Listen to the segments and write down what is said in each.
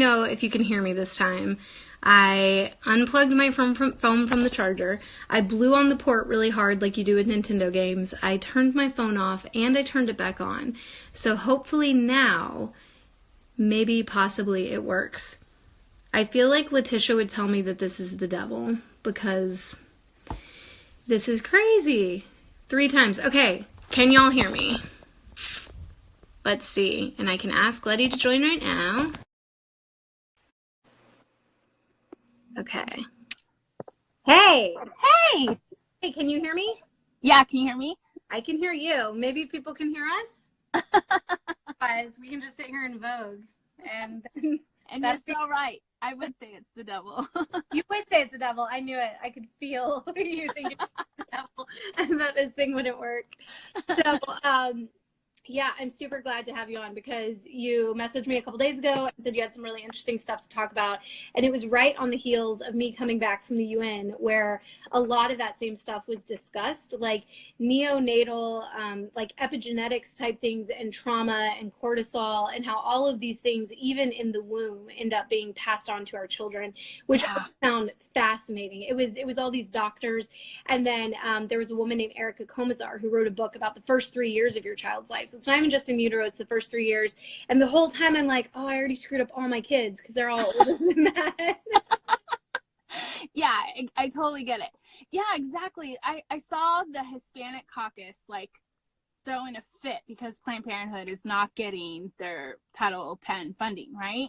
know if you can hear me this time. I unplugged my phone from the charger. I blew on the port really hard like you do with Nintendo games. I turned my phone off and I turned it back on. So hopefully now, maybe possibly it works. I feel like Leticia would tell me that this is the devil because this is crazy. 3 times. Okay, can y'all hear me? Let's see. And I can ask Letty to join right now. Okay. Hey! Hey! Hey, can you hear me? Yeah, can you hear me? I can hear you. Maybe people can hear us? Guys, we can just sit here and vogue. And you're so right. I would say it's the devil. You would say it's the devil. I knew it. I could feel you thinking it's the devil and that this thing wouldn't work. So, yeah, I'm super glad to have you on because you messaged me a couple days ago and said you had some really interesting stuff to talk about. And it was right on the heels of me coming back from the UN where a lot of that same stuff was discussed, like neonatal, like epigenetics type things and trauma and cortisol and how all of these things, even in the womb, end up being passed on to our children, which I found fascinating. It was all these doctors. And then there was a woman named Erica Comazar who wrote a book about the first 3 years of your child's life. So it's not even just in utero, it's the first 3 years. And the whole time I'm like, oh, I already screwed up all my kids because they're all older than that. Yeah, I totally get it. Yeah, exactly. I saw the Hispanic caucus like throwing a fit because Planned Parenthood is not getting their Title X funding, right?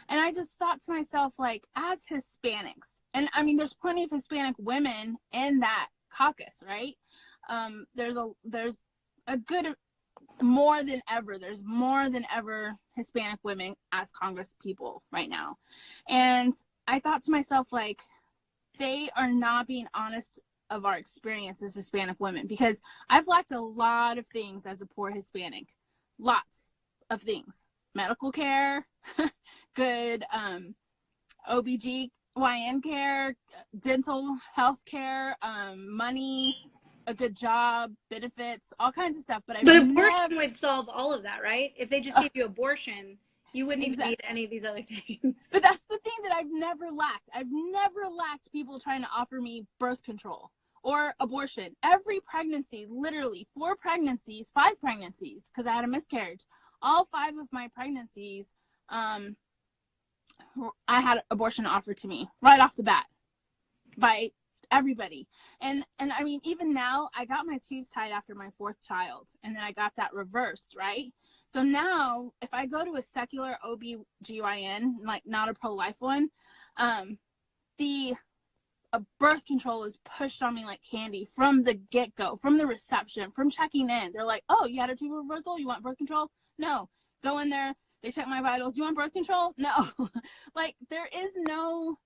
And I just thought to myself, like, as Hispanics, and I mean, there's plenty of Hispanic women in that caucus, right? There's a good, more than ever, there's more than ever Hispanic women as Congress people right now. And I thought to myself, like, they are not being honest of our experience as Hispanic women because I've lacked a lot of things as a poor Hispanic. Lots of things. Medical care, good OBGYN care, dental health care, money, a good job, benefits, all kinds of stuff. But abortion would solve all of that, right? If they just gave you abortion, you wouldn't even need any of these other things. But that's the thing that I've never lacked. I've never lacked people trying to offer me birth control or abortion. Every pregnancy, literally 4 pregnancies, 5 pregnancies, because I had a miscarriage. All 5 of my pregnancies, I had abortion offered to me right off the bat by everybody. And I mean, even now, I got my tubes tied after my 4th child, and then I got that reversed, right? So now, if I go to a secular OB/GYN, like not a pro-life one, the birth control is pushed on me like candy from the get-go, from the reception, from checking in. They're like, oh, you had a tube reversal? You want birth control? No. Go in there. They check my vitals. Do you want birth control? No. Like, there is no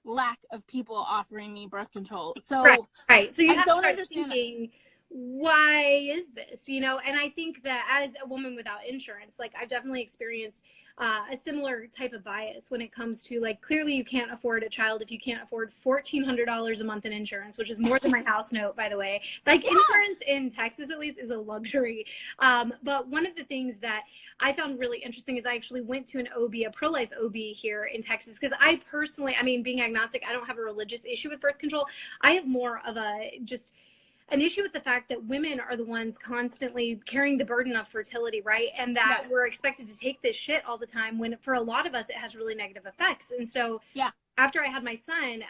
lack of people offering me birth control. So, right. So you have don't to understand thinking, why is this? You know, and I think that as a woman without insurance, like I've definitely experienced a similar type of bias when it comes to, like, clearly you can't afford a child if you can't afford $1,400 a month in insurance, which is more than my house note, by the way. Like, insurance in Texas, at least, is a luxury. But one of the things that I found really interesting is I actually went to an OB, a pro-life OB here in Texas, because I personally, I mean, being agnostic, I don't have a religious issue with birth control. I have more of an issue with the fact that women are the ones constantly carrying the burden of fertility, right? And that we're expected to take this shit all the time when for a lot of us, it has really negative effects. And so after I had my son,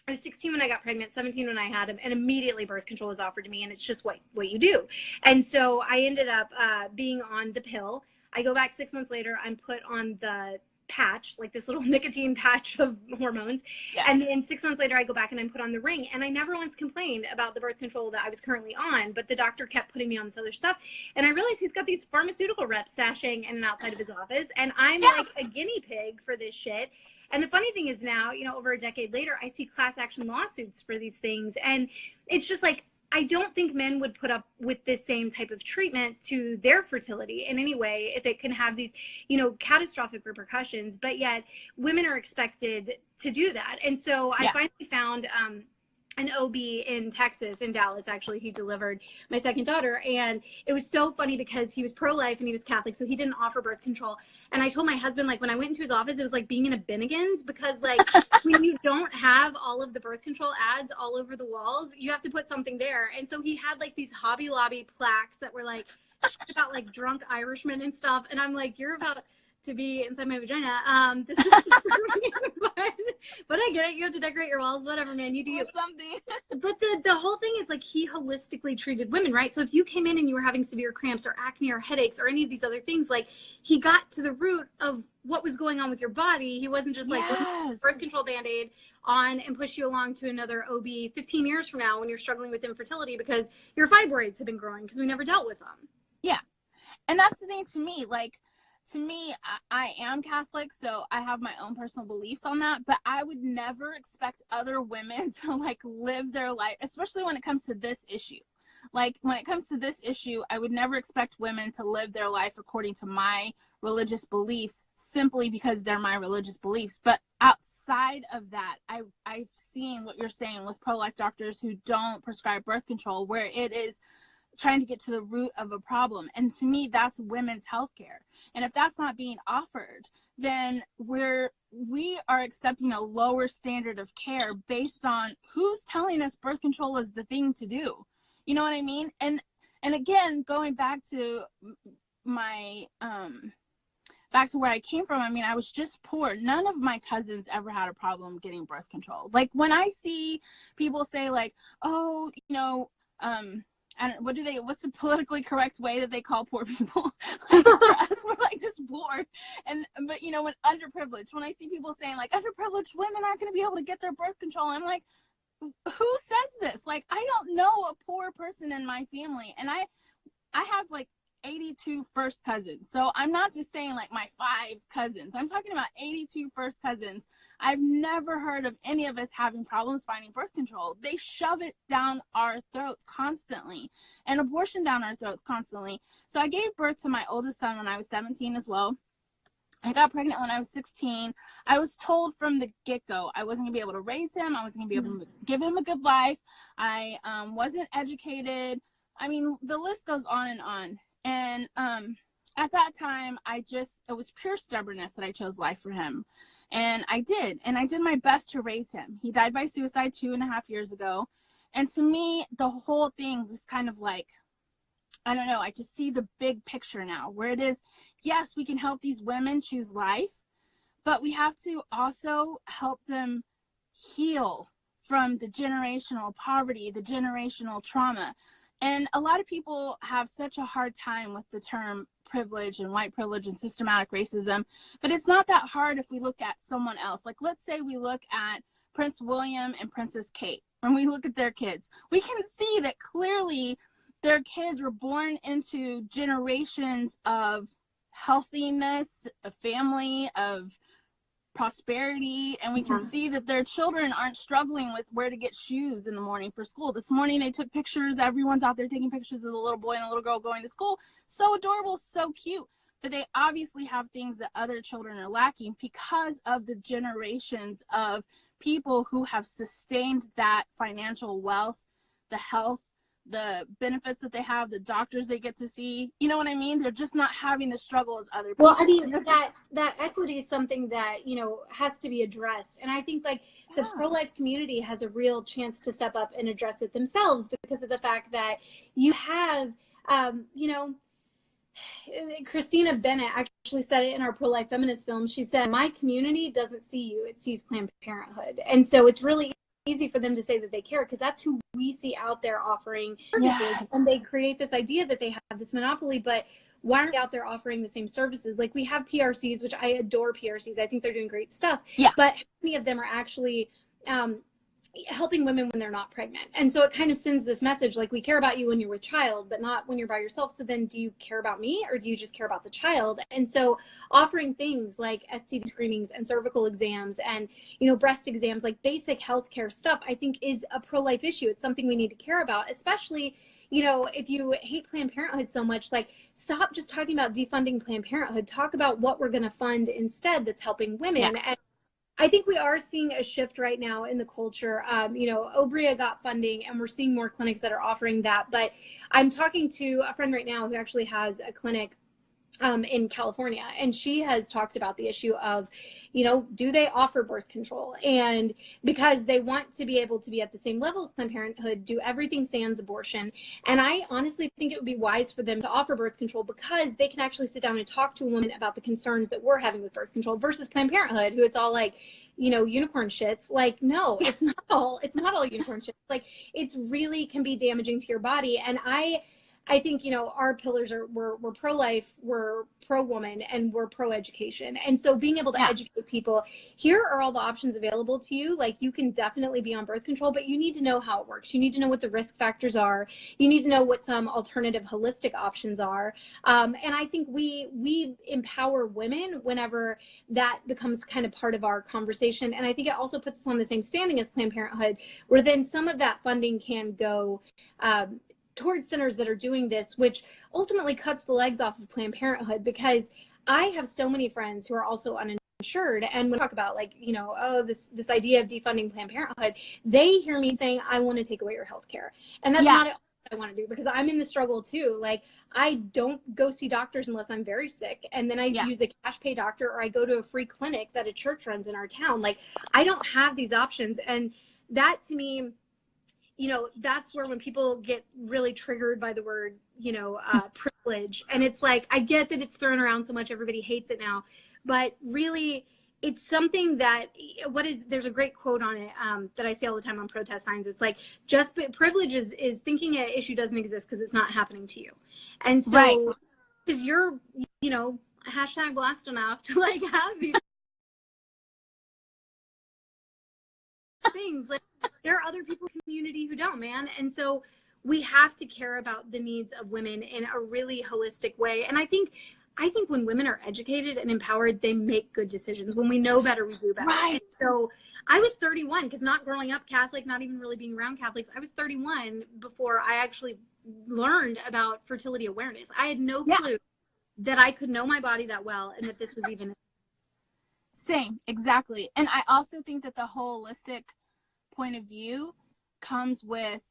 I was 16 when I got pregnant, 17 when I had him, and immediately birth control was offered to me, and it's just what you do. And so I ended up being on the pill. I go back 6 months later, I'm put on the patch, like this little nicotine patch of hormones. And then 6 months later, I go back and I'm put on the ring. And I never once complained about the birth control that I was currently on, but the doctor kept putting me on this other stuff. And I realized he's got these pharmaceutical reps sashing in and outside of his office. And I'm like a guinea pig for this shit. And the funny thing is now, you know, over a decade later, I see class action lawsuits for these things. And it's just like, I don't think men would put up with this same type of treatment to their fertility in any way if it can have these, you know, catastrophic repercussions, but yet women are expected to do that. And so I finally found an OB in Texas, in Dallas, actually. He delivered my second daughter. And it was so funny because he was pro-life and he was Catholic, so he didn't offer birth control. And I told my husband, like, when I went into his office, it was like being in a Bennigan's, because, like, when you don't have all of the birth control ads all over the walls, you have to put something there. And so he had, like, these Hobby Lobby plaques that were, like, about, like, drunk Irishmen and stuff. And I'm like, you're about to be inside my vagina. This is but I get it. You have to decorate your walls, whatever, man. You do you. Something. But the whole thing is, like, he holistically treated women, right? So if you came in and you were having severe cramps or acne or headaches or any of these other things, like, he got to the root of what was going on with your body. He wasn't just like, Yes. birth control Band-Aid on and push you along to another OB 15 years from now when you're struggling with infertility because your fibroids have been growing because we never dealt with them. Yeah. And that's the thing to me, like, I am Catholic, so I have my own personal beliefs on that, but I would never expect other women to, like, live their life, especially when it comes to this issue. Like, when it comes to this issue, I would never expect women to live their life according to my religious beliefs simply because they're my religious beliefs. But outside of that, I've seen what you're saying with pro-life doctors who don't prescribe birth control, where it is trying to get to the root of a problem. And to me, that's women's health care. And if that's not being offered, then we are accepting a lower standard of care based on who's telling us birth control is the thing to do. You know what I mean? And again, going back to my back to where I came from, I mean, I was just poor. None of my cousins ever had a problem getting birth control. Like, when I see people say, like, oh, you know, and what's the politically correct way that they call poor people? Like, for us, we're like just poor. But you know, when underprivileged, when I see people saying, like, underprivileged women aren't going to be able to get their birth control, I'm like, who says this? Like, I don't know a poor person in my family. And I have like 82 first cousins. So I'm not just saying like my 5 cousins. I'm talking about 82 first cousins. I've never heard of any of us having problems finding birth control. They shove it down our throats constantly, and abortion down our throats constantly. So I gave birth to my oldest son when I was 17 as well. I got pregnant when I was 16. I was told from the get-go I wasn't going to be able to raise him. I wasn't going to be able to give him a good life. I wasn't educated. I mean, the list goes on and on. And at that time, it was pure stubbornness that I chose life for him. And I did my best to raise him. He died by suicide 2.5 years ago. And to me, the whole thing just kind of like, I don't know, I just see the big picture now, where it is, yes, we can help these women choose life, but we have to also help them heal from the generational poverty, the generational trauma. And a lot of people have such a hard time with the term privilege and white privilege and systematic racism, but it's not that hard if we look at someone else. Like, let's say we look at Prince William and Princess Kate, and we look at their kids. We can see that clearly their kids were born into generations of healthiness, a family, of prosperity, and we can see that their children aren't struggling with where to get shoes in the morning for school. This morning they took pictures. Everyone's out there taking pictures of the little boy and the little girl going to school. So adorable, so cute. But they obviously have things that other children are lacking because of the generations of people who have sustained that financial wealth, the health, the benefits that they have, the doctors they get to see. You know what I mean? They're just not having the struggle as other people. Well, I mean, that equity is something that, you know, has to be addressed. And I think, like, the pro-life community has a real chance to step up and address it themselves, because of the fact that you have, you know, Christina Bennett actually said it in our pro-life feminist film. She said, my community doesn't see you, it sees Planned Parenthood. And so it's really easy for them to say that they care, because that's who we see out there offering services. Yes. And they create this idea that they have this monopoly, but why aren't they out there offering the same services? Like, we have PRCs, which I adore PRCs. I think they're doing great stuff. Yeah. But how many of them are actually helping women when they're not pregnant? And so it kind of sends this message, like, we care about you when you're with child, but not when you're by yourself. So then, do you care about me, or do you just care about the child? And so offering things like STD screenings and cervical exams and, you know, breast exams, like basic healthcare stuff, I think is a pro-life issue. It's something we need to care about, especially, you know, if you hate Planned Parenthood so much, like, stop just talking about defunding Planned Parenthood. Talk about what we're going to fund instead that's helping women. Yeah. And I think we are seeing a shift right now in the culture. You know, Obria got funding and we're seeing more clinics that are offering that. But I'm talking to a friend right now who actually has a clinic in California, and she has talked about the issue of, you know, do they offer birth control? And because they want to be able to be at the same level as Planned Parenthood, do everything sans abortion. And I honestly think it would be wise for them to offer birth control, because they can actually sit down and talk to a woman about the concerns that we're having with birth control, versus Planned Parenthood, who it's all like, you know, unicorn shits. Like, no, it's not all unicorn shits. Like, it's really can be damaging to your body. And I think, you know, our pillars are we're pro-life, we're pro-woman, and we're pro-education. And so being able to educate people, here are all the options available to you. Like, you can definitely be on birth control, but you need to know how it works. You need to know what the risk factors are. You need to know what some alternative holistic options are. And I think we empower women whenever that becomes kind of part of our conversation. And I think it also puts us on the same standing as Planned Parenthood, where then some of that funding can go towards centers that are doing this, which ultimately cuts the legs off of Planned Parenthood. Because I have so many friends who are also uninsured, and when I talk about, like, you know, oh, this idea of defunding Planned Parenthood, they hear me saying, I want to take away your health care. And that's not what I want to do, because I'm in the struggle too. Like, I don't go see doctors unless I'm very sick, and then I use a cash pay doctor, or I go to a free clinic that a church runs in our town. Like, I don't have these options. And that, to me, you know, that's where when people get really triggered by the word, you know, privilege. And it's like, I get that it's thrown around so much, everybody hates it now, but really it's something that, there's a great quote on it that I say all the time on protest signs. It's like, privilege is thinking an issue doesn't exist because it's not happening to you. And so, because you're, you know, hashtag blessed enough to like have these things, like, there are other people in the community who don't, man. And so we have to care about the needs of women in a really holistic way. And I think when women are educated and empowered, they make good decisions. When we know better, we do better. And so I was 31, because not growing up Catholic, not even really being around Catholics, I was 31 before I actually learned about fertility awareness. I had no clue that I could know my body that well, and that this was even. Same, exactly. And I also think that the holistic point of view comes with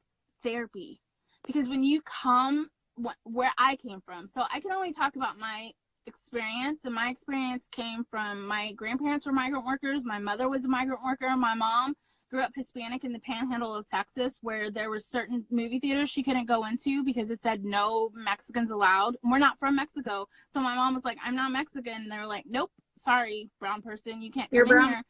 therapy, because when you come where I came from, so I can only talk about my experience, and my experience came from my grandparents were migrant workers, my mother was a migrant worker, my mom grew up Hispanic in the panhandle of Texas, where there were certain movie theaters she couldn't go into because it said no Mexicans allowed. We're not from Mexico, so my mom was like, I'm not Mexican, and they were like, nope, sorry, brown person, you can't come in here.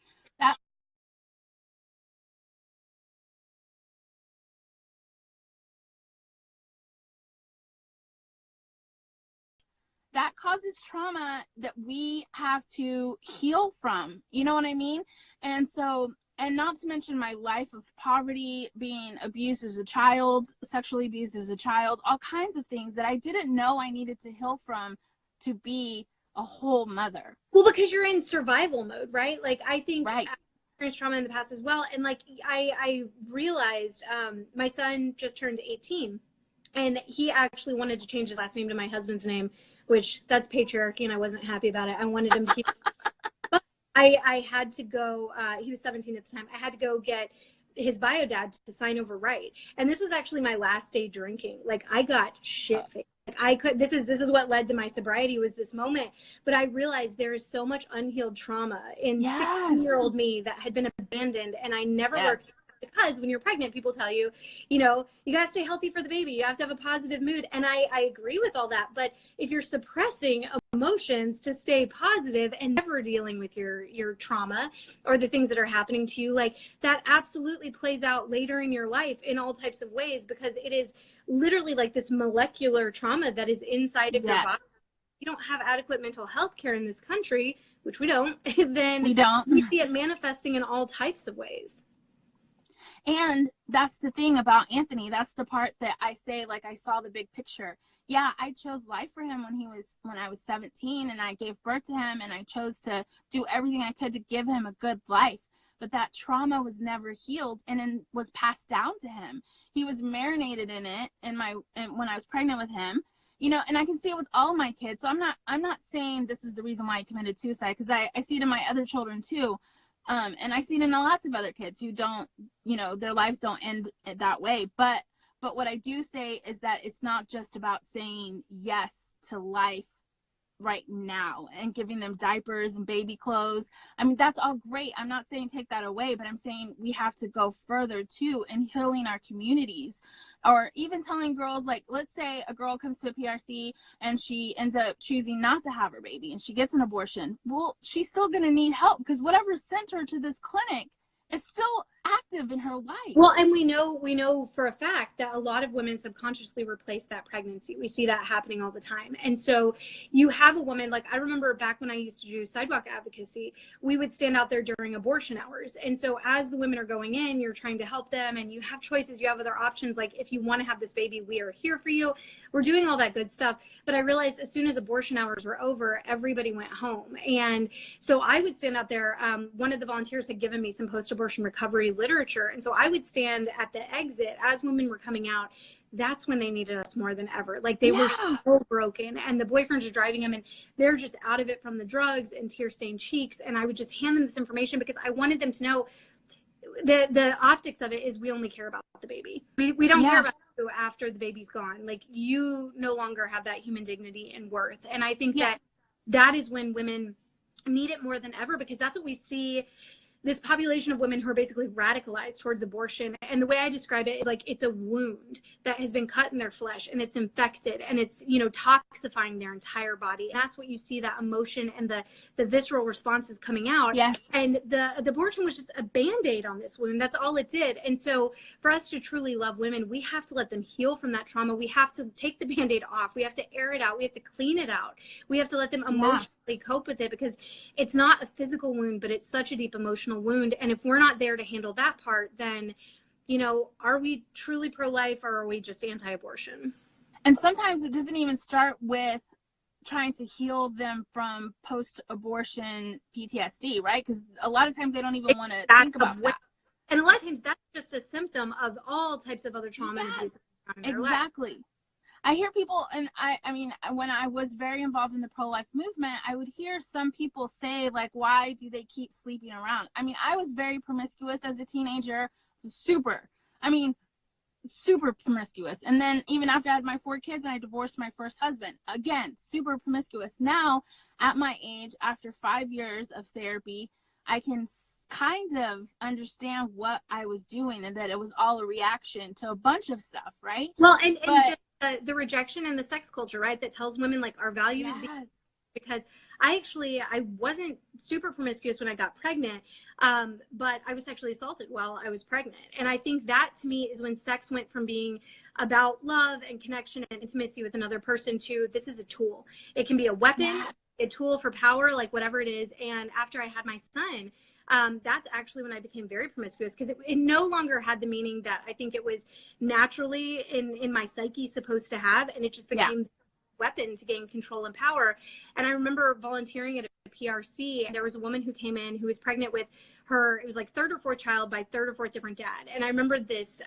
That causes trauma that we have to heal from. You know what I mean? And so, and not to mention my life of poverty, being abused as a child, sexually abused as a child, all kinds of things that I didn't know I needed to heal from to be a whole mother. Well, because you're in survival mode, right? Like, I think I experienced trauma in the past as well. And like, I realized my son just turned 18, and he actually wanted to change his last name to my husband's name, which that's patriarchy, and I wasn't happy about it. I wanted him to keep but I had to go, he was 17 at the time. I had to go get his bio dad to sign over right. And this was actually my last day drinking. Like, I got shit-faced. Like, I could, this is what led to my sobriety, was this moment. But I realized there is so much unhealed trauma in 16-year-old me that had been abandoned, and I never worked. Because when you're pregnant, people tell you, you know, you got to stay healthy for the baby. You have to have a positive mood. And I agree with all that. But if you're suppressing emotions to stay positive and never dealing with your trauma or the things that are happening to you, like, that absolutely plays out later in your life in all types of ways, because it is literally like this molecular trauma that is inside of your body. You don't have adequate mental health care in this country, which we don't, then we see it manifesting in all types of ways. And that's the thing about Anthony. That's the part that I say, like, I saw the big picture. Yeah, I chose life for him when I was 17, and I gave birth to him, and I chose to do everything I could to give him a good life. But that trauma was never healed, and was passed down to him. He was marinated in it and when I was pregnant with him, you know, and I can see it with all my kids. So I'm not saying this is the reason why I committed suicide, because I see it in my other children too. And I've seen it in lots of other kids who don't, you know, their lives don't end that way. But what I do say is that it's not just about saying yes to life right now and giving them diapers and baby clothes. I mean, that's all great. I'm not saying take that away, but I'm saying we have to go further too in healing our communities, or even telling girls, like, let's say a girl comes to a PRC and she ends up choosing not to have her baby and she gets an abortion. Well, she's still going to need help, because whatever sent her to this clinic is still active in her life. Well, and we know for a fact that a lot of women subconsciously replace that pregnancy. We see that happening all the time. And so you have a woman, like, I remember back when I used to do sidewalk advocacy, we would stand out there during abortion hours. And so as the women are going in, you're trying to help them, and you have choices, you have other options. Like, if you want to have this baby, we are here for you. We're doing all that good stuff. But I realized as soon as abortion hours were over, everybody went home. And so I would stand out there. One of the volunteers had given me some post-abortion recovery literature. And so I would stand at the exit as women were coming out. That's when they needed us more than ever. Like, they were so broken, and the boyfriends are driving them, and they're just out of it from the drugs and tear-stained cheeks. And I would just hand them this information because I wanted them to know the optics of it is we only care about the baby. We don't care about you after the baby's gone. Like, you no longer have that human dignity and worth. And I think that is when women need it more than ever, because that's what we see. This population of women who are basically radicalized towards abortion. And the way I describe it is like, it's a wound that has been cut in their flesh, and it's infected, and it's, you know, toxifying their entire body. And that's what you see, that emotion and the visceral responses coming out. Yes. And the abortion was just a Band-Aid on this wound. That's all it did. And so for us to truly love women, we have to let them heal from that trauma. We have to take the Band-Aid off. We have to air it out. We have to clean it out. We have to let them emotionally cope with it, because it's not a physical wound, but it's such a deep emotional wound. And if we're not there to handle that part, then, you know, are we truly pro-life, or are we just anti-abortion? And sometimes it doesn't even start with trying to heal them from post-abortion PTSD, right? Because a lot of times they don't even want to think about that. And a lot of times that's just a symptom of all types of other trauma. Yes, exactly. I hear people, and I mean, when I was very involved in the pro-life movement, I would hear some people say, like, why do they keep sleeping around? I mean, I was very promiscuous as a teenager, super promiscuous. And then even after I had my 4 kids and I divorced my first husband, again, super promiscuous. Now, at my age, after 5 years of therapy, I can kind of understand what I was doing, and that it was all a reaction to a bunch of stuff, right? Well, and just the rejection in the sex culture, right, that tells women, like, our value is because I wasn't super promiscuous when I got pregnant, but I was sexually assaulted while I was pregnant. And I think that, to me, is when sex went from being about love and connection and intimacy with another person to, this is a tool. It can be a weapon, a tool for power, like whatever it is. And after I had my son, that's actually when I became very promiscuous, because it no longer had the meaning that I think it was naturally in my psyche supposed to have. And it just became a weapon to gain control and power. And I remember volunteering at a PRC, and there was a woman who came in who was pregnant with her, it was like 3rd or 4th child by 3rd or 4th different dad. And I remember this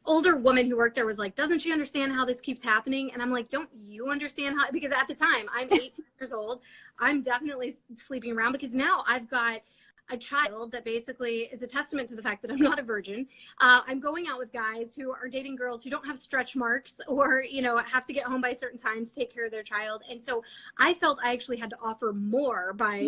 older woman who worked there was like, doesn't she understand how this keeps happening? And I'm like, don't you understand how? Because at the time, I'm 18 years old. I'm definitely sleeping around, because now I've got a child that basically is a testament to the fact that I'm not a virgin. I'm going out with guys who are dating girls who don't have stretch marks, or, you know, have to get home by certain times to take care of their child. And so I felt I actually had to offer more by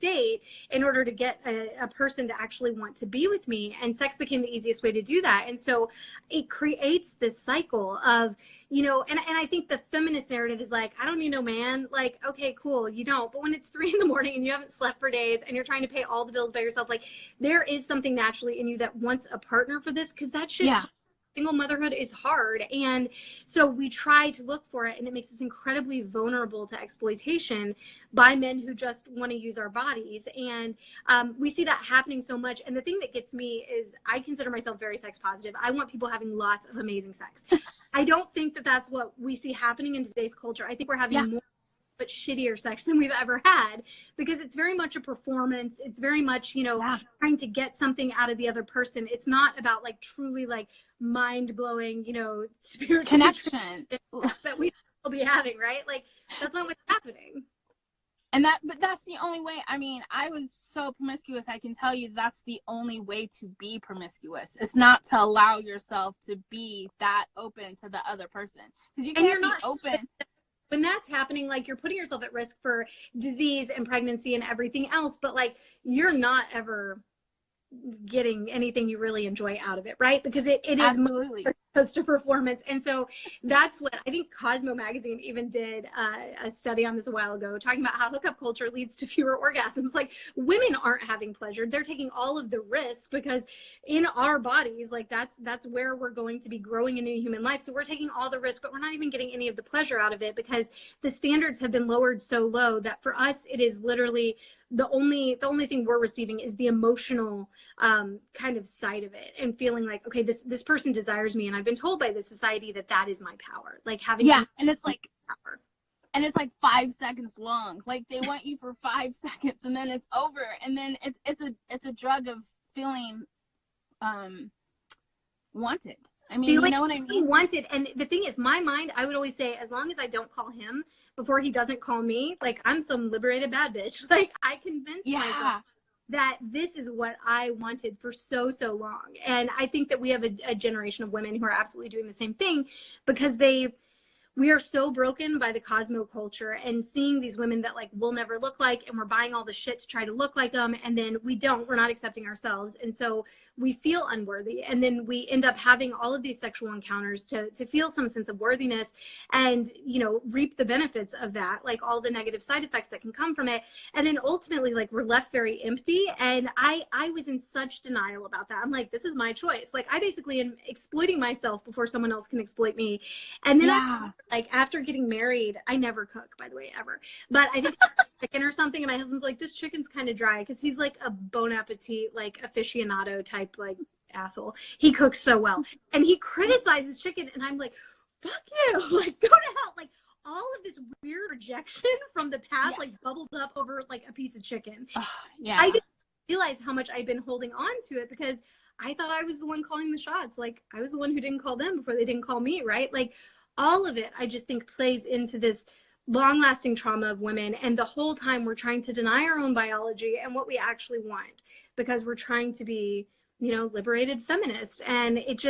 date in order to get a person to actually want to be with me. And sex became the easiest way to do that. And so it creates this cycle of, you know, and I think the feminist narrative is like, I don't need no man. Like, okay, cool, you don't. But when it's 3 in the morning and you haven't slept for days and you're trying to pay all the bills by yourself, like, there is something naturally in you that wants a partner for this, because that shit, single motherhood is hard. And so we try to look for it, and it makes us incredibly vulnerable to exploitation by men who just want to use our bodies. And we see that happening so much. And the thing that gets me is, I consider myself very sex positive. I want people having lots of amazing sex. I don't think that that's what we see happening in today's culture. I think we're having more but shittier sex than we've ever had, because it's very much a performance. It's very much, you know, trying to get something out of the other person. It's not about, like, truly, like, mind-blowing, you know, spiritual connection that we will be having, right? Like, that's not what's happening. But that's the only way. I mean, I was so promiscuous. I can tell you that's the only way to be promiscuous. It's not to allow yourself to be that open to the other person, because you And can't you're be not, open. when that's happening, like, you're putting yourself at risk for disease and pregnancy and everything else, but like, you're not ever getting anything you really enjoy out of it, right? Because it is Absolutely. opposed to performance. And so that's what I think Cosmo magazine even did a study on this a while ago, talking about how hookup culture leads to fewer orgasms. Like, women aren't having pleasure, they're taking all of the risk, because in our bodies, like, that's where we're going to be growing a new human life. So we're taking all the risk, but we're not even getting any of the pleasure out of it, because the standards have been lowered so low that for us it is literally the only thing we're receiving is the emotional kind of side of it, and feeling like, okay, this person desires me, and I've been told by the society that is my power, like having and it's like power. And it's like 5 seconds long. Like, they want you for 5 seconds and then it's over. And then it's a drug of feeling wanted. I mean, you know what I mean? Wanted. And the thing is, my mind, I would always say, as long as I don't call him before he doesn't call me, like, I'm some liberated bad bitch. Like, I convinced myself that this is what I wanted for so long. And I think that we have a generation of women who are absolutely doing the same thing, because we are so broken by the Cosmo culture, and seeing these women that, like, we'll never look like, and we're buying all the shit to try to look like them, and then we're not accepting ourselves, and so we feel unworthy, and then we end up having all of these sexual encounters to feel some sense of worthiness, and, you know, reap the benefits of that, like all the negative side effects that can come from it, and then ultimately, like, we're left very empty. And I was in such denial about that. I'm like, this is my choice. Like, I basically am exploiting myself before someone else can exploit me. And then like, after getting married, I never cook, by the way, ever. But I think chicken or something, and my husband's like, this chicken's kind of dry, because he's like a Bon Appetit, like, aficionado type, like, asshole. He cooks so well, and he criticizes chicken, and I'm like, fuck you, like, go to hell. Like, all of this weird rejection from the past, like, bubbled up over, like, a piece of chicken. I didn't realize how much I'd been holding on to it, because I thought I was the one calling the shots. Like, I was the one who didn't call them before they didn't call me, right? Like, all of it, I just think, plays into this long-lasting trauma of women. And the whole time we're trying to deny our own biology and what we actually want, because we're trying to be, you know, liberated feminist. And it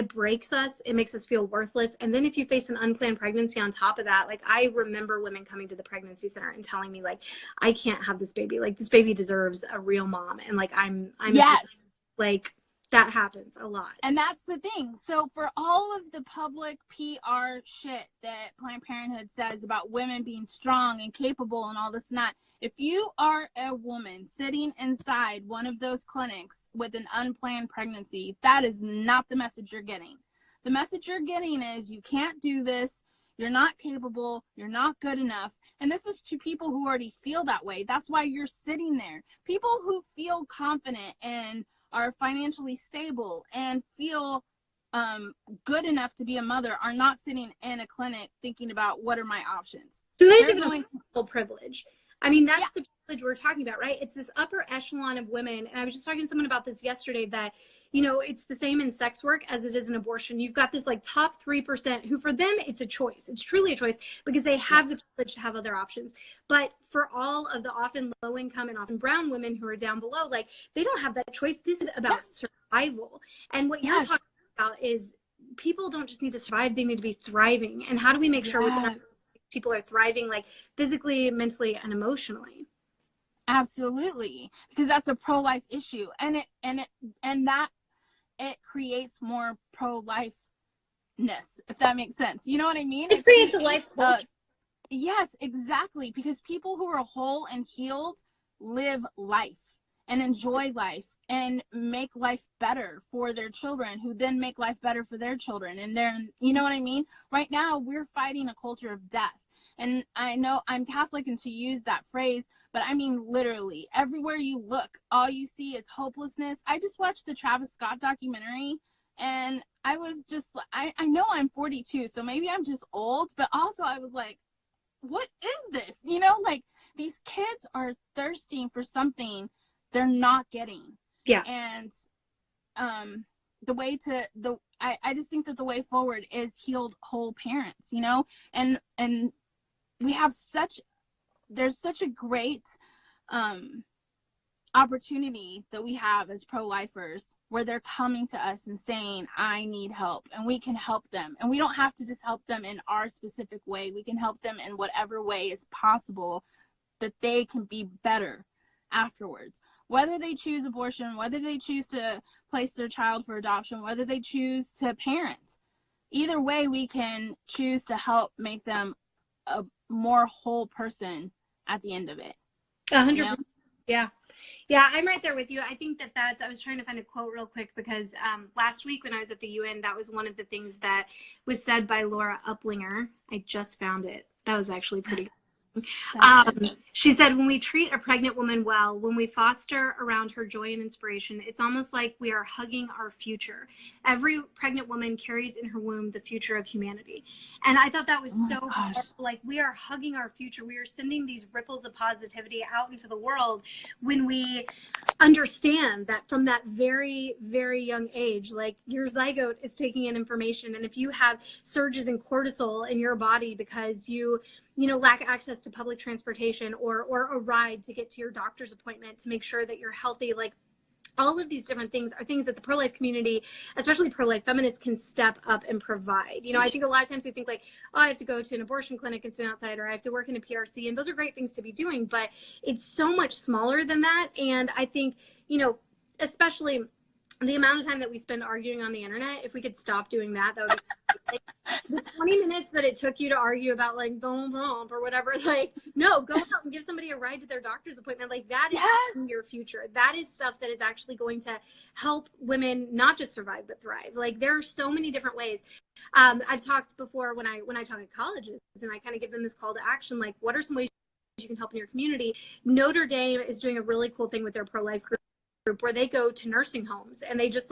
breaks us. It makes us feel worthless. And then if you face an unplanned pregnancy on top of that, like, I remember women coming to the pregnancy center and telling me, like, I can't have this baby. Like, this baby deserves a real mom. And, like, I'm like, that happens a lot. And that's the thing. So for all of the public PR shit that Planned Parenthood says about women being strong and capable and all this and that, if you are a woman sitting inside one of those clinics with an unplanned pregnancy, that is not the message you're getting. The message you're getting is, you can't do this, you're not capable, you're not good enough. And this is to people who already feel that way. That's why you're sitting there. People who feel confident and are financially stable and feel good enough to be a mother are not sitting in a clinic thinking about, what are my options. So there's even a privilege. I mean, that's the privilege we're talking about, right? It's this upper echelon of women. And I was just talking to someone about this yesterday, that, you know, it's the same in sex work as it is in abortion. You've got this, like, top 3% who, for them, it's a choice. It's truly a choice, because they have the privilege to have other options. But for all of the often low income and often brown women who are down below, like, they don't have that choice. This is about survival. And what you're talking about is, people don't just need to survive, they need to be thriving. And how do we make sure people are thriving, like, physically, mentally, and emotionally? Absolutely, because that's a pro-life issue, and it creates more pro-lifeness, if that makes sense. You know what I mean? It creates a life culture. Yes, exactly, because people who are whole and healed live life and enjoy life and make life better for their children, who then make life better for their children. And you know what I mean? Right now, we're fighting a culture of death. And I know I'm Catholic, and to use that phrase, but I mean, literally, everywhere you look, all you see is hopelessness. I just watched the Travis Scott documentary, and I was just, I know I'm 42, so maybe I'm just old, but also I was like, what is this? You know, like, these kids are thirsting for something they're not getting. Yeah. And I just think that the way forward is healed whole parents, you know, and we have such there's such a great opportunity that we have as pro-lifers where they're coming to us and saying, I need help, and we can help them. And we don't have to just help them in our specific way. We can help them in whatever way is possible that they can be better afterwards. Whether they choose abortion, whether they choose to place their child for adoption, whether they choose to parent, either way, we can choose to help make them a more whole person at the end of it. 100%. Yeah. Yeah, I'm right there with you. I think I was trying to find a quote real quick because last week when I was at the UN, that was one of the things that was said by Laura Uplinger. I just found it. That was actually pretty good. She said, when we treat a pregnant woman well, when we foster around her joy and inspiration, it's almost like we are hugging our future. Every pregnant woman carries in her womb the future of humanity. And I thought that was so powerful. Like, we are hugging our future. We are sending these ripples of positivity out into the world when we understand that from that very, very young age, like, your zygote is taking in information. And if you have surges in cortisol in your body because you lack access to public transportation or a ride to get to your doctor's appointment to make sure that you're healthy, like, all of these different things are things that the pro-life community, especially pro-life feminists, can step up and provide. I think a lot of times we think like, oh, I have to go to an abortion clinic and stand outside, or I have to work in a PRC, and those are great things to be doing, but it's so much smaller than that. And I think, especially the amount of time that we spend arguing on the internet, if we could stop doing that, that would be like, the 20 minutes that it took you to argue about like Donald Trump or whatever, like, no, go out and give somebody a ride to their doctor's appointment. Like, that is your future. That is stuff that is actually going to help women not just survive but thrive. Like, there are so many different ways. I've talked before when I talk at colleges and I kind of give them this call to action, like, what are some ways you can help in your community? Notre Dame is doing a really cool thing with their pro-life group where they go to nursing homes and they just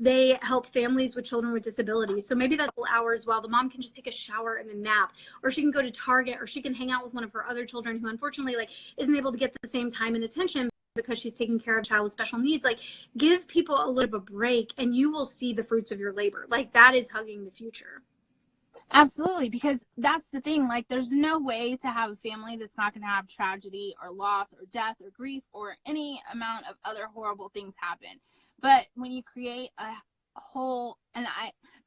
they help families with children with disabilities. So maybe that's hours while the mom can just take a shower and a nap, or she can go to Target, or she can hang out with one of her other children who unfortunately isn't able to get the same time and attention because she's taking care of a child with special needs. Like, give people a little bit of a break and you will see the fruits of your labor. Like, that is hugging the future. Absolutely, because that's the thing. Like, there's no way to have a family that's not going to have tragedy or loss or death or grief or any amount of other horrible things happen. But when you create a whole,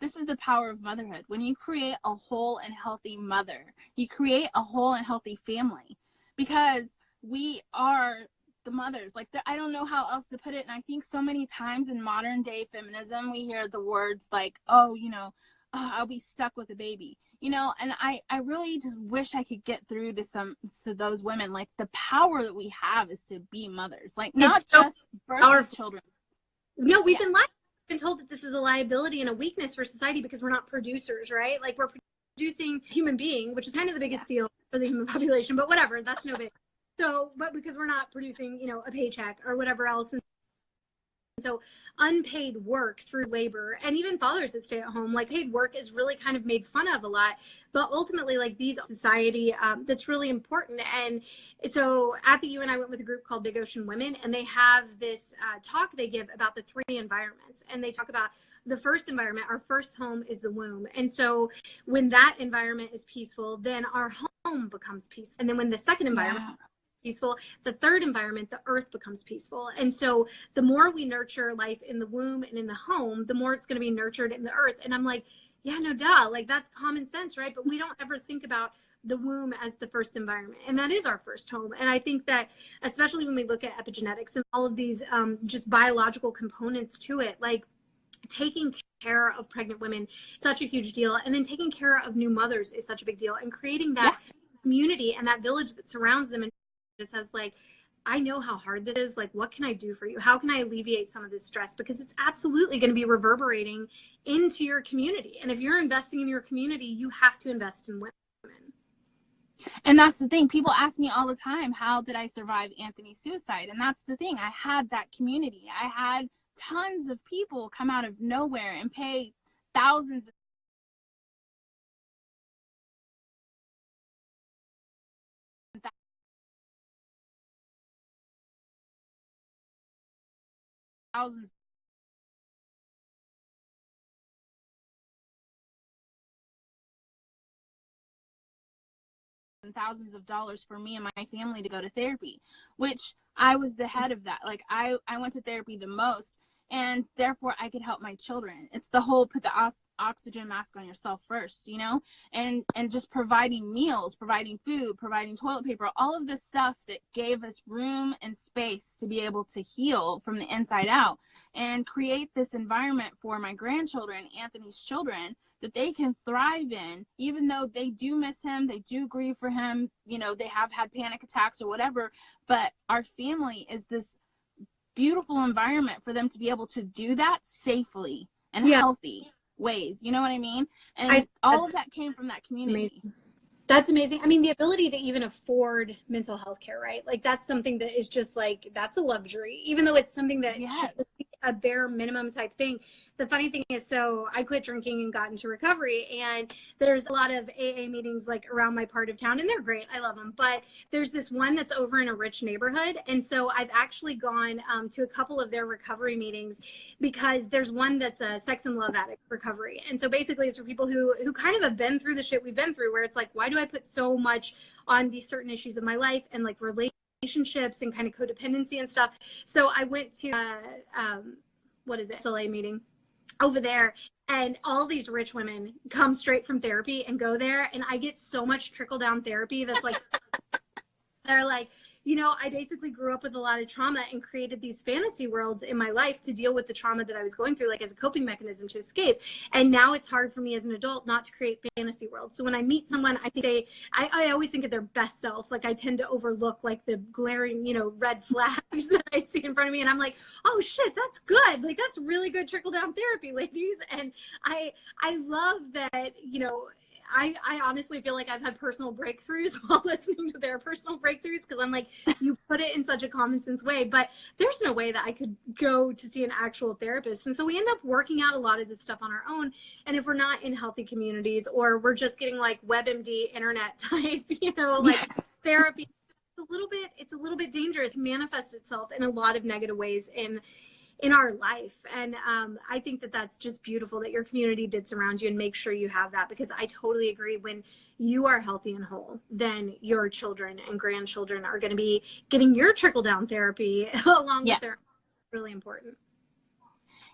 this is the power of motherhood. When you create a whole and healthy mother, you create a whole and healthy family, because we are the mothers. Like, I don't know how else to put it. And I think so many times in modern day feminism, we hear the words like, oh, I'll be stuck with a baby, and I really just wish I could get through to those women, like, the power that we have is to be mothers, like, not just birth children. No, we've been told that this is a liability and a weakness for society because we're not producers, right? Like, we're producing human being, which is kind of the biggest deal for the human population, but whatever, that's no big. So, but because we're not producing, a paycheck or whatever else. So unpaid work through labor, and even fathers that stay at home, like, paid work is really kind of made fun of a lot, but ultimately, like, these society that's really important. And so at the UN, I went with a group called Big Ocean Women, and they have this talk they give about the 3 environments, and they talk about the first environment. Our first home is the womb, and so when that environment is peaceful, then our home becomes peaceful, and then when the second environment peaceful, the third environment, the earth, becomes peaceful. And so the more we nurture life in the womb and in the home, the more it's going to be nurtured in the earth. And I'm like, yeah, no duh, like, that's common sense, right? But we don't ever think about the womb as the first environment, and that is our first home. And I think that especially when we look at epigenetics and all of these just biological components to it, like, taking care of pregnant women is such a huge deal, and then taking care of new mothers is such a big deal, and creating that community and that village that surrounds them and just says, like, I know how hard this is. Like, what can I do for you? How can I alleviate some of this stress? Because it's absolutely going to be reverberating into your community. And if you're investing in your community, you have to invest in women. And that's the thing. People ask me all the time, how did I survive Anthony's suicide? And that's the thing. I had that community. I had tons of people come out of nowhere and pay thousands of thousands and thousands of dollars for me and my family to go to therapy, which I was the head of that. Like I went to therapy the most, and therefore I could help my children. It's the whole put the oxygen mask on yourself first, you know, and just providing meals, providing food, providing toilet paper, all of this stuff that gave us room and space to be able to heal from the inside out and create this environment for my grandchildren, Anthony's children, that they can thrive in, even though they do miss him, they do grieve for him, you know, they have had panic attacks or whatever, but our family is this beautiful environment for them to be able to do that safely and healthy ways. You know what I mean? And all of that came from that community. Amazing. That's amazing. I mean, the ability to even afford mental health care, right? Like that's something that is just like, that's a luxury, even though it's something that should be a bare minimum type thing. The funny thing is, so I quit drinking and got into recovery, and there's a lot of AA meetings like around my part of town, and they're great. I love them. But there's this one that's over in a rich neighborhood. And so I've actually gone to a couple of their recovery meetings, because there's one that's a sex and love addict recovery. And so basically it's for people who kind of have been through the shit we've been through, where it's like, why do I put so much on these certain issues of my life and like relationships and kind of codependency and stuff. So I went to what is it, SLA meeting over there, and all these rich women come straight from therapy and go there, and I get so much trickle down therapy that's like they're like, you know, I basically grew up with a lot of trauma and created these fantasy worlds in my life to deal with the trauma that I was going through, like as a coping mechanism to escape. And now it's hard for me as an adult not to create fantasy worlds. So when I meet someone, I think I always think of their best self. Like I tend to overlook like the glaring, you know, red flags that I see in front of me. And I'm like, oh shit, that's good. Like that's really good trickle down therapy, ladies. And I love that, you know, I honestly feel like I've had personal breakthroughs while listening to their personal breakthroughs, because I'm like, you put it in such a common sense way, but there's no way that I could go to see an actual therapist. And so we end up working out a lot of this stuff on our own. And if we're not in healthy communities, or we're just getting like WebMD internet type, you know, like therapy, it's a little bit dangerous. It manifests itself in a lot of negative ways in our life. And I think that that's just beautiful that your community did surround you and make sure you have that, because I totally agree. When you are healthy and whole, then your children and grandchildren are going to be getting your trickle down therapy along with their, really important.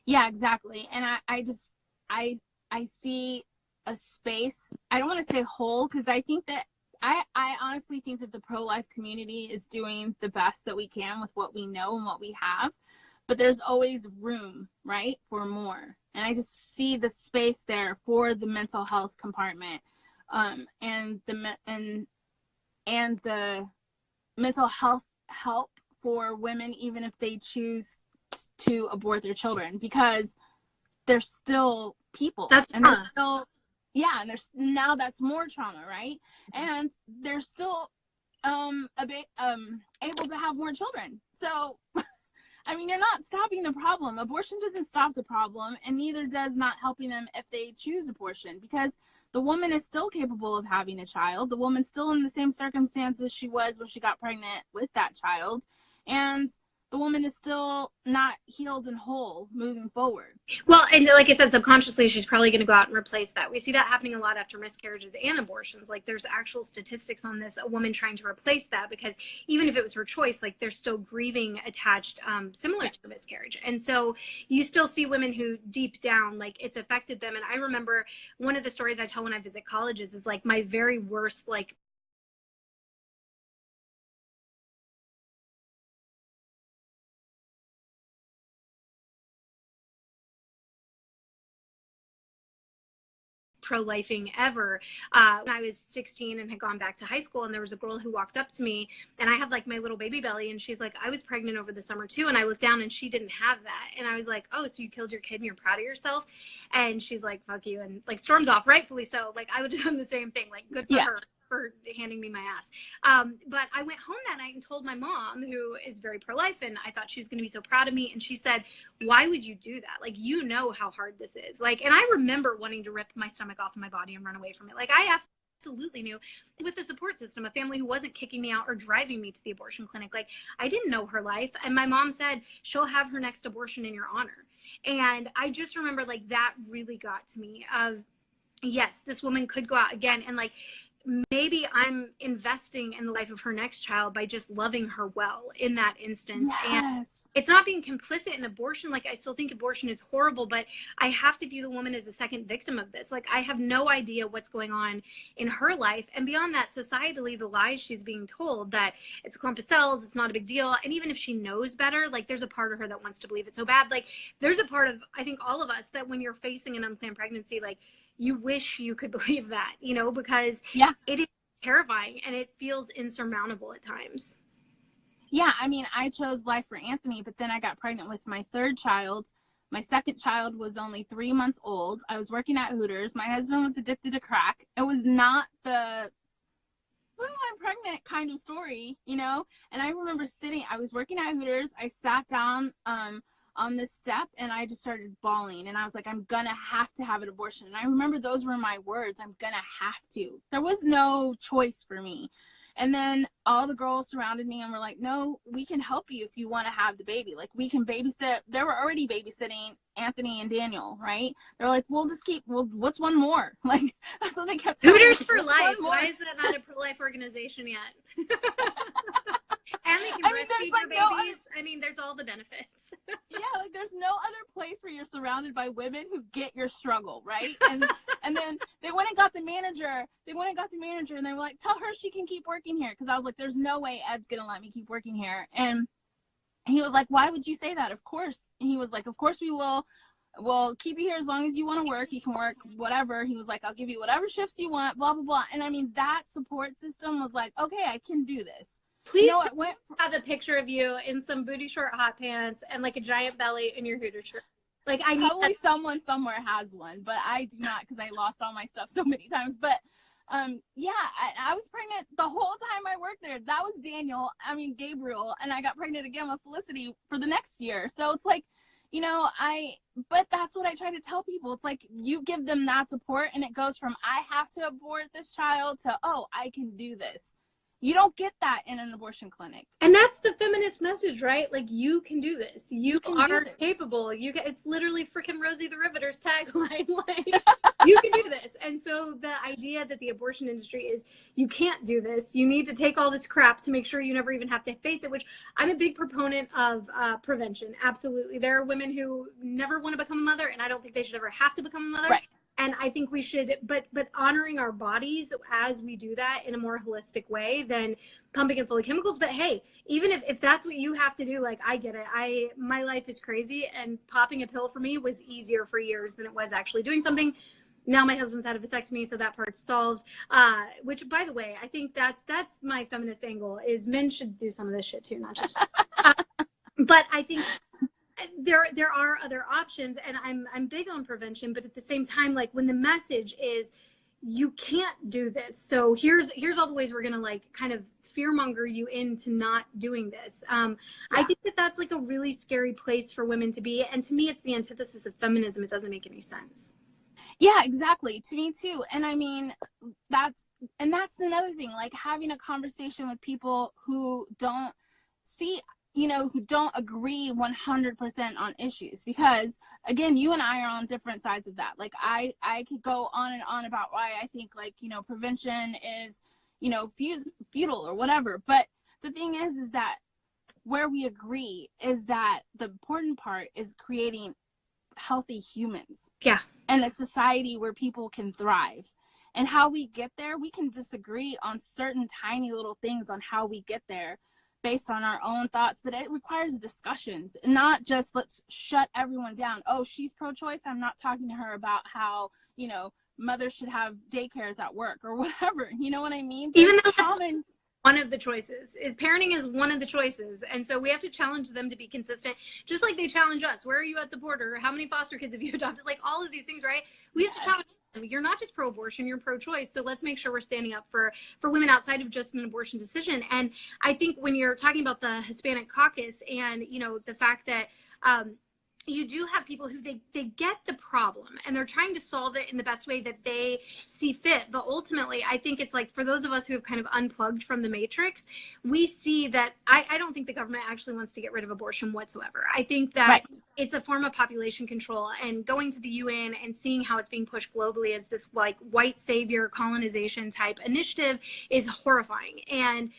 Yeah, exactly. And I see a space, I don't want to say whole, because I think that I honestly think that the pro-life community is doing the best that we can with what we know and what we have. But there's always room, right, for more. And I just see the space there for the mental health compartment, and the mental health help for women, even if they choose to abort their children, because they're still people. And they're still, and there's now that's more trauma, right? And they're still able to have more children. So I mean, you're not stopping the problem. Abortion doesn't stop the problem, and neither does not helping them if they choose abortion, because the woman is still capable of having a child. The woman's still in the same circumstances she was when she got pregnant with that child, and the woman is still not healed and whole moving forward. Well, and like I said, subconsciously, she's probably going to go out and replace that. We see that happening a lot after miscarriages and abortions. Like there's actual statistics on this, a woman trying to replace that, because even if it was her choice, like there's still grieving attached, similar to a miscarriage. And so you still see women who deep down, like it's affected them. And I remember one of the stories I tell when I visit colleges is like my very worst, like pro-lifing ever, when I was 16 and had gone back to high school, and there was a girl who walked up to me, and I had like my little baby belly, and she's like, I was pregnant over the summer too, and I looked down and she didn't have that. And I was like, oh, so you killed your kid and you're proud of yourself? And she's like, fuck you, and like storms off, rightfully so. Like I would have done the same thing, like good for her for handing me my ass. But I went home that night and told my mom, who is very pro-life, and I thought she was going to be so proud of me. And she said, why would you do that? Like, you know how hard this is. Like, and I remember wanting to rip my stomach off of my body and run away from it. Like, I absolutely knew, with the support system, a family who wasn't kicking me out or driving me to the abortion clinic. Like, I didn't know her life. And my mom said, she'll have her next abortion in your honor. And I just remember, like, that really got to me of, yes, this woman could go out again. And like, maybe I'm investing in the life of her next child by just loving her well in that instance. And Yes. it's not being complicit in abortion. Like, I still think abortion is horrible, but I have to view the woman as a second victim of this. Like, I have no idea what's going on in her life. And beyond that, societally, the lies she's being told that it's a clump of cells, it's not a big deal. And even if she knows better, like, there's a part of her that wants to believe it so bad. Like, there's a part of, I think, all of us that when you're facing an unplanned pregnancy, like, you wish you could believe that, you know, because Yeah. it is terrifying and it feels insurmountable at times. Yeah, I mean, I chose life for Anthony, but then I got pregnant with my third child. My second child was only 3 months old. I was working at Hooters. My husband was addicted to crack. It was not the, well, I'm pregnant kind of story, you know? And I remember I was working at Hooters. I sat down on this step and I just started bawling. And I was like, I'm going to have an abortion. And I remember those were my words. I'm going to have to. There was no choice for me. And then all the girls surrounded me and were like, no, we can help you if you want to have the baby. Like, we can babysit. They were already babysitting Anthony and Daniel, right? They're like, what's one more? Like, that's what they kept telling me. Hooters for life. Why is that not a pro-life organization yet? And they can breastfeed your babies. I mean, there's all the benefits. Yeah, like, there's no other place where you're surrounded by women who get your struggle, right? And then they went and got the manager. And they were like, tell her she can keep working here. Because I was like, there's no way Ed's going to let me keep working here. And he was like, why would you say that? Of course. And he was like, of course we will. We'll keep you here as long as you want to work. You can work whatever. He was like, I'll give you whatever shifts you want, blah, blah, blah. And I mean, that support system was like, okay, I can do this. Please, you know, have a picture of you in some booty short hot pants and like a giant belly in your Hooter shirt. Like, I probably someone somewhere has one, but I do not, because I lost all my stuff so many times. But yeah, I was pregnant the whole time I worked there. That was Gabriel, and I got pregnant again with Felicity for the next year. So it's like, you know, but that's what I try to tell people. It's like, you give them that support, and it goes from I have to abort this child to, oh, I can do this. You don't get that in an abortion clinic. And that's the feminist message, right? Like, you can do this. You are capable. It's literally freaking Rosie the Riveter's tagline. Like, you can do this. And so the idea that the abortion industry is, you can't do this. You need to take all this crap to make sure you never even have to face it, which I'm a big proponent of prevention. Absolutely. There are women who never want to become a mother, and I don't think they should ever have to become a mother. Right. And I think we should, but honoring our bodies as we do that in a more holistic way than pumping it full of chemicals. But hey, even if that's what you have to do, like, I get it. My life is crazy, and popping a pill for me was easier for years than it was actually doing something. Now my husband's had a vasectomy, so that part's solved. Which, by the way, I think that's my feminist angle, is men should do some of this shit too, not just but I think there are other options, and I'm big on prevention, but at the same time, like, when the message is, you can't do this, so here's all the ways we're gonna, like, kind of fearmonger you into not doing this. Yeah. I think that's like a really scary place for women to be, and to me, it's the antithesis of feminism. It doesn't make any sense. Yeah, exactly. To me too. And I mean, that's another thing, like, having a conversation with people who don't see, you know, who don't agree 100% on issues, because again, you and I are on different sides of that. Like, I could go on and on about why I think, like, you know, prevention is, you know, futile or whatever. But the thing is that where we agree is that the important part is creating healthy humans. Yeah. And a society where people can thrive. And how we get there, we can disagree on certain tiny little things on how we get there based on our own thoughts, but it requires discussions, and not just let's shut everyone down. Oh, she's pro-choice, I'm not talking to her about how, you know, mothers should have daycares at work or whatever. You know what I mean? Even though that's one of the choices, is parenting is one of the choices. And so we have to challenge them to be consistent, just like they challenge us. Where are you at the border? How many foster kids have you adopted? Like, all of these things, right? We have to challenge them. You're not just pro-abortion, you're pro-choice. So let's make sure we're standing up for women outside of just an abortion decision. And I think when you're talking about the Hispanic caucus and, you know, the fact that you do have people who they get the problem and they're trying to solve it in the best way that they see fit. But ultimately, I think it's like, for those of us who have kind of unplugged from the matrix, we see that I don't think the government actually wants to get rid of abortion whatsoever. I think that Right. it's a form of population control, and going to the UN and seeing how it's being pushed globally as this like white savior colonization type initiative is horrifying. And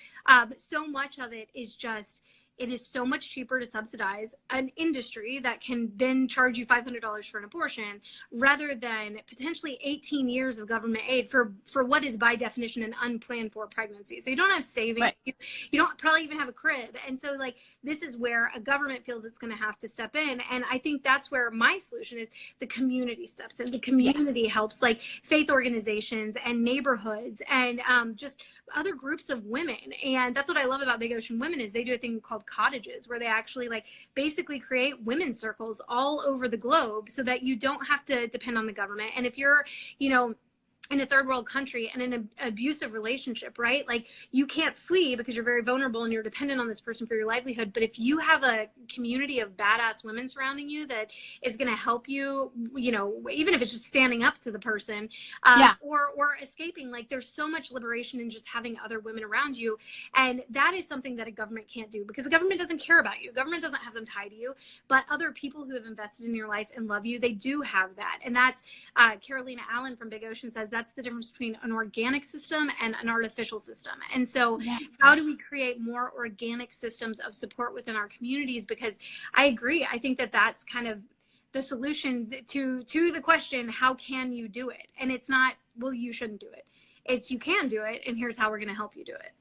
so much of it is just, it is so much cheaper to subsidize an industry that can then charge you $500 for an abortion, rather than potentially 18 years of government aid for what is by definition an unplanned for pregnancy. So you don't have savings, Right. you don't probably even have a crib. And so like, this is where a government feels it's going to have to step in. And I think that's where my solution is: the community steps in. The community Yes. helps, like faith organizations and neighborhoods and just other groups of women. And that's what I love about Big Ocean Women, is they do a thing called cottages, where they actually like basically create women's circles all over the globe so that you don't have to depend on the government. And if you're, you know, in a third world country and in an abusive relationship, right? Like, you can't flee because you're very vulnerable and you're dependent on this person for your livelihood. But if you have a community of badass women surrounding you that is going to help you, you know, even if it's just standing up to the person, or escaping, like, there's so much liberation in just having other women around you. And that is something that a government can't do, because the government doesn't care about you. Government doesn't have them tied to you, but other people who have invested in your life and love you, they do have that. And that's Carolina Allen from Big Ocean says that's the difference between an organic system and an artificial system. And so how do we create more organic systems of support within our communities? Because I agree, I think that that's kind of the solution to the question, how can you do it? And it's not, well, you shouldn't do it. It's, you can do it, and here's how we're going to help you do it.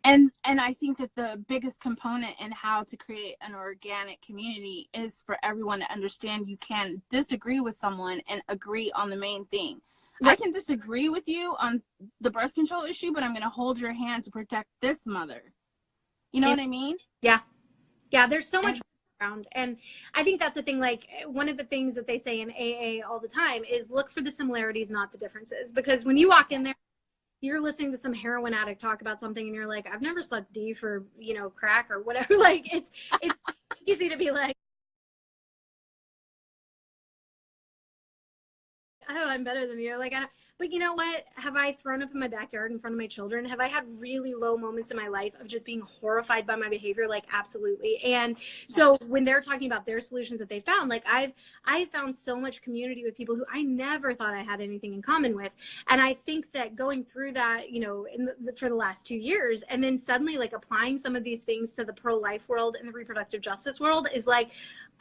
And I think that the biggest component in how to create an organic community is for everyone to understand you can disagree with someone and agree on the main thing. Right. I can disagree with you on the birth control issue, but I'm going to hold your hand to protect this mother. You know what I mean? Yeah. Yeah, there's so much around. And I think that's the thing, like, one of the things that they say in AA all the time is look for the similarities, not the differences. Because when you walk in there, you're listening to some heroin addict talk about something and you're like, I've never slept D for, you know, crack or whatever. Like, it's easy to be like, oh, I'm better than you. Like, but you know what? Have I thrown up in my backyard in front of my children? Have I had really low moments in my life of just being horrified by my behavior? Like, absolutely. And so when they're talking about their solutions that they found, like, I've found so much community with people who I never thought I had anything in common with. And I think that going through that, you know, for the last 2 years, and then suddenly like applying some of these things to the pro-life world and the reproductive justice world is like,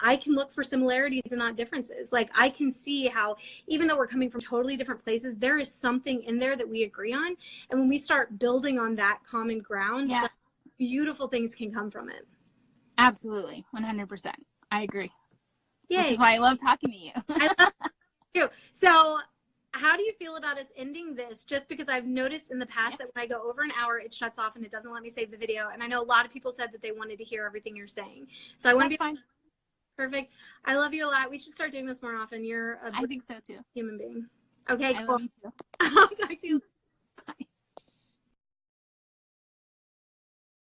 I can look for similarities and not differences. Like, I can see how, even though we're coming from totally different places, there is something in there that we agree on. And when we start building on that common ground, like, beautiful things can come from it. Absolutely. 100%. I agree. Yay. Which is why I love talking to you. I love you. So how do you feel about us ending this? Just because I've noticed in the past that when I go over an hour, it shuts off and it doesn't let me save the video. And I know a lot of people said that they wanted to hear everything you're saying. So I want to be fine. Perfect. I love you a lot. We should start doing this more often. You're a I think so too. Human being. Okay, I cool. love you too. I'll talk to you.